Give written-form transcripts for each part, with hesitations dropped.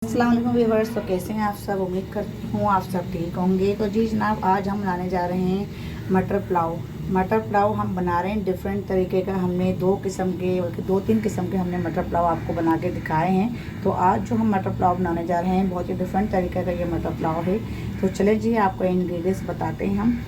अस्सलाम वालेकुम व्यूअर्स। तो कैसे हैं आप सब? उम्मीद करती हूँ आप सब ठीक होंगे। तो जी जनाब, आज हम बनाने जा रहे हैं मटर पुलाव। मटर पुलाव हम बना रहे हैं डिफरेंट तरीके का। हमने दो किस्म के बल्कि 2-3 किस्म के हमने मटर पुलाव आपको बना के दिखाए हैं। तो आज जो हम मटर पुलाव बनाने जा रहे हैं बहुत ही डिफरेंट तरीके का ये मटर पुलाव है। तो चले जी आपको इंग्रेडिएंट्स बताते हैं हम।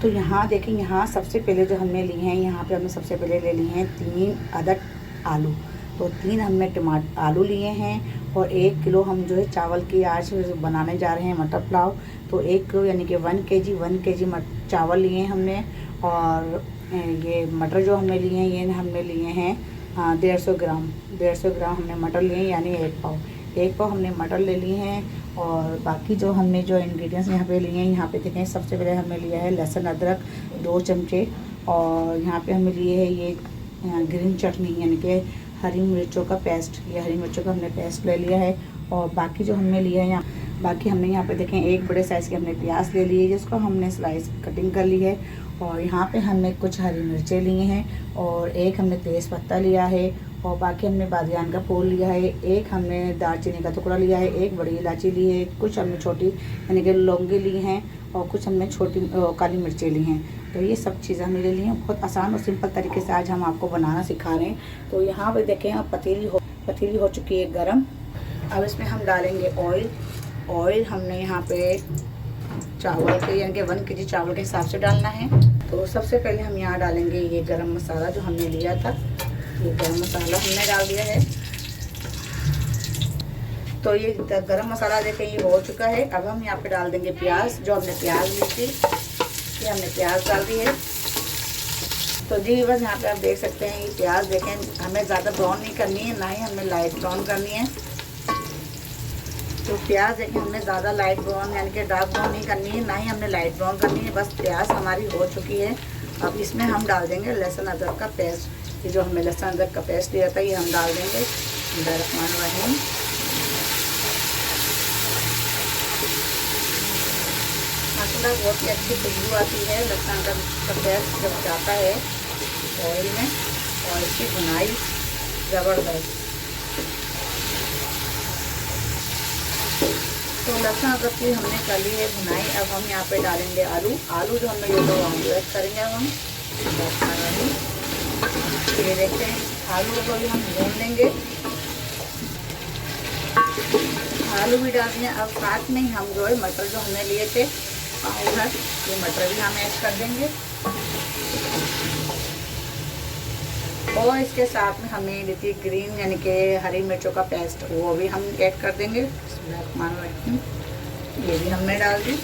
तो यहाँ देखें, यहाँ सबसे पहले जो हमने लिए हैं, यहाँ पे हमने सबसे पहले ले लिए हैं 3 अदद आलू। तो 3 हमने आलू लिए हैं और 1 किलो हम जो है चावल की आज बनाने जा रहे हैं मटर पुलाव। तो 1 किलो यानी कि 1 केजी चावल लिए हैं हमने। और ये मटर जो हमने लिए हैं ये हमने लिए हैं 150 ग्राम हमने मटर लिए हैं, यानी 1 पाव हमने मटर ले लिए हैं। और बाकी जो हमने जो इंग्रेडिएंट्स यहाँ पे लिए हैं, यहाँ पे देखें सबसे पहले हमने लिया है लहसुन अदरक 2 चमचे। और यहाँ पे हमने लिए है ये ग्रीन चटनी यानी कि हरी मिर्चों का पेस्ट। ये हरी मिर्चों का हमने पेस्ट ले लिया है। और बाकी जो हमने लिया है यहाँ पे देखें 1 बड़े साइज़ के हमने प्याज ले लिए जिसको हमने स्लाइस कटिंग कर ली है। और यहाँ पे हमने कुछ हरी मिर्चें लिए हैं और 1 हमने तेज़ पत्ता लिया है। और बाकी हमने बादियान का फूल लिया है, 1 हमने दालचीनी का टुकड़ा लिया है, 1 बड़ी इलायची ली है, कुछ हमने छोटी यानी कि लौंगी ली हैं और कुछ हमने छोटी काली मिर्चें ली हैं। तो ये सब चीज़ें हमने ले ली हैं। बहुत आसान और सिंपल तरीके से आज हम आपको बनाना सिखा रहे हैं। तो यहाँ पे देखें अब पतीली हो चुकी है गरम। अब इसमें हम डालेंगे ऑयल हमने यहाँ पे चावल के यानी कि 1 केजी चावल के हिसाब से डालना है। तो सबसे पहले हम यहाँ डालेंगे ये गरम मसाला जो हमने लिया था। ये गरम मसाला हमने डाल दिया है। तो ये गरम मसाला देखें ये हो चुका है। अब हम यहाँ पे डाल देंगे प्याज, जो हमने प्याज ली थी ये हमने प्याज डाल दी है। तो जी बस यहाँ पे आप देख सकते हैं ये प्याज देखें हमें ज़्यादा ब्राउन नहीं करनी है, ना ही हमें लाइट ब्राउन करनी है। तो प्याज देखें हमने ज़्यादा लाइट ब्राउन यानी कि डार्क ब्राउन नहीं करनी है, ना ही हमने लाइट ब्राउन करनी है। बस प्याज हमारी हो चुकी है। अब इसमें हम डाल देंगे लहसुन अदरक का पेस्ट। ये जो हमने लहसुन अदरक का पेस्ट लिया था ये हम डाल देंगे। बिस्मिल्लाहिर्रहमानिर्रहीम। माशाल्लाह बहुत ही अच्छी खुशबू आती है लहसुन अदरक का पेस्ट जब जाता है ऑयल में, और इसकी भुनाई ज़बरदस्त। तो लहसुन अदरक की हमने कर ली है भुनाई। अब हम यहाँ पे डालेंगे आलू जो हमने ये दो आलू ऐड करेंगे। अब हम ये देखते हैं आलू को भी हम भून लेंगे। आलू भी डाल दिए। अब साथ में ही हम जो है मटर जो हमने लिए थे उधर ये मटर भी हम ऐड कर देंगे। और इसके साथ में हमें दी थी ग्रीन यानी कि हरी मिर्चों का पेस्ट, वो भी हम ऐड कर देंगे। ये भी हमने डाल दी।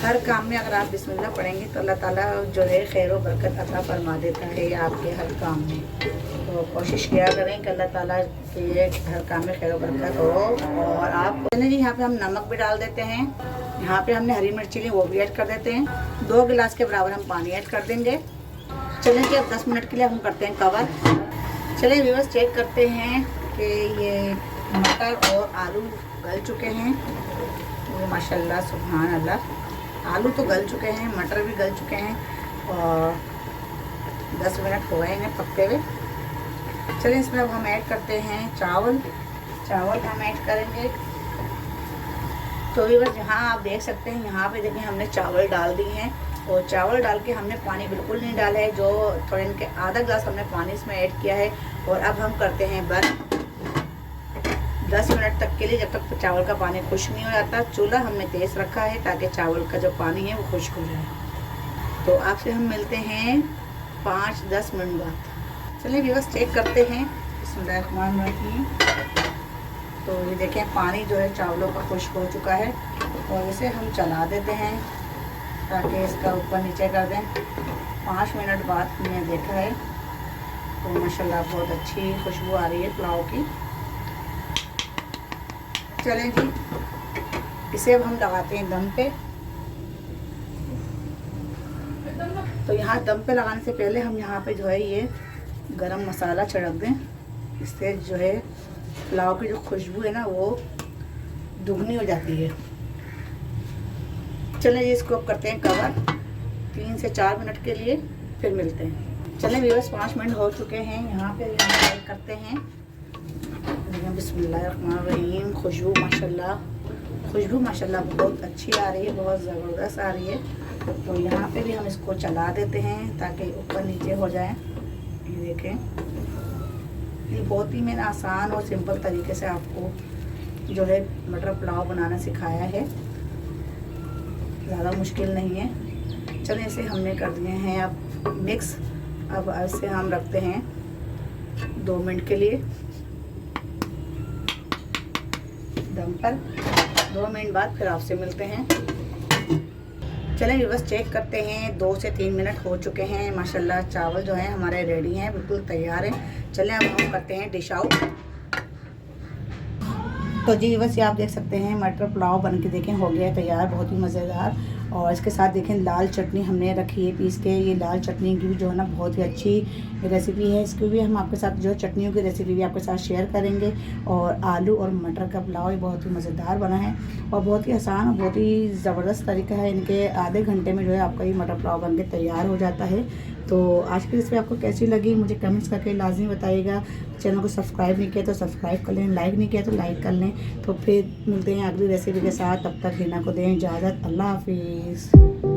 हर काम में अगर आप बिस्मिल्लाह पढ़ेंगे तो अल्लाह ताला जो है खैर व बरकत अता फरमा देता है आपके हर काम में। तो कोशिश किया करें कि अल्लाह ताला के हर काम में खैर व बरकत हो। और आप जी यहाँ पे हम नमक भी डाल देते हैं। यहाँ पे हमने हरी मिर्ची ली वो भी ऐड कर देते हैं। 2 गिलास के बराबर हम पानी ऐड कर देंगे। चलें कि अब 10 मिनट के लिए हम करते हैं कवर। चलिए व्यूअर्स चेक करते हैं कि ये मटर और आलू गल चुके हैं। ये माशाल्लाह सुभान अल्लाह, आलू तो गल चुके हैं, मटर भी गल चुके हैं और 10 मिनट हो गए हैं पकते हुए। चलिए इसमें अब हम ऐड करते हैं चावल हम ऐड करेंगे। तो व्यूअर्स यहाँ आप देख सकते हैं, यहाँ पे देखिए हमने चावल डाल दिए हैं। और चावल डाल के हमने पानी बिल्कुल नहीं डाला है, जो थोड़े इनके आधा ग्लास हमने पानी इसमें ऐड किया है। और अब हम करते हैं बंद 10 मिनट तक के लिए, जब तक चावल का पानी खुश्क नहीं हो जाता। चूल्हा हमने तेज़ रखा है ताकि चावल का जो पानी है वो खुश्क हो जाए। तो आपसे हम मिलते हैं 5-10 मिनट बाद। चलिए व्यूअर्स चेक करते हैं। बिस्मिल्लाहिर्रहमानिर्रहीम। तो ये देखें पानी जो है चावलों का खुश्क हो चुका है। और इसे हम चला देते हैं ताकि इसका ऊपर नीचे कर दें। 5 मिनट बाद हमने देखा है तो माशाल्लाह बहुत अच्छी खुशबू आ रही है पुलाव की। चलें जी इसे अब हम लगाते हैं दम पे। तो यहाँ दम पे लगाने से पहले हम यहाँ पे जो है ये गरम मसाला छिड़क दें। इससे जो है पुलाव की जो खुशबू है ना वो दुगनी हो जाती है। चलें जी इसको अब करते हैं कवर 3 से 4 मिनट के लिए, फिर मिलते हैं। चलें व्यूअर्स 5 मिनट हो चुके हैं। यहाँ पे हम करते हैं बिस्मिल्लाहिर्रहमानिर्रहीम। खुशबू माशाल्लाह बहुत अच्छी आ रही है, बहुत ज़बरदस्त आ रही है। तो यहाँ पे भी हम इसको चला देते हैं ताकि ऊपर नीचे हो जाए। ये देखें, ये बहुत ही मैंने आसान और सिंपल तरीके से आपको जो है मटर पुलाव बनाना सिखाया है, ज़्यादा मुश्किल नहीं है। चलें, इसे हमने कर दिए हैं अब मिक्स। अब इसे हम रखते हैं 2 मिनट के लिए दम पर। 2 मिनट बाद फिर आपसे मिलते हैं। चलें बस चेक करते हैं, 2 से 3 मिनट हो चुके हैं। माशाल्लाह चावल जो है हमारे रेडी हैं, बिल्कुल तैयार हैं। चलें अब हम करते हैं डिश आउट। तो जी बस ये आप देख सकते हैं मटर पुलाव बन के देखें हो गया तैयार, बहुत ही मज़ेदार। और इसके साथ देखें लाल चटनी हमने रखी है पीस के। ये लाल चटनी की भी जो है ना बहुत ही अच्छी रेसिपी है। इसकी भी हम आपके साथ जो चटनियों की रेसिपी भी आपके साथ शेयर करेंगे। और आलू और मटर का पुलाव ये बहुत ही मज़ेदार बना है और बहुत ही आसान और बहुत ही ज़बरदस्त तरीका है। इनके आधे घंटे में जो है आपका ये मटर पुलाव बन के तैयार हो जाता है। तो आज की रेसिपी आपको कैसी लगी मुझे कमेंट्स करके लाजमी बताइएगा। चैनल को सब्सक्राइब नहीं किया तो सब्सक्राइब कर लें, लाइक नहीं किया तो लाइक कर लें। तो फिर मिलते हैं अगली रेसिपी के साथ, तब तक हिना को दें इजाज़त। अल्लाह हाफिज़।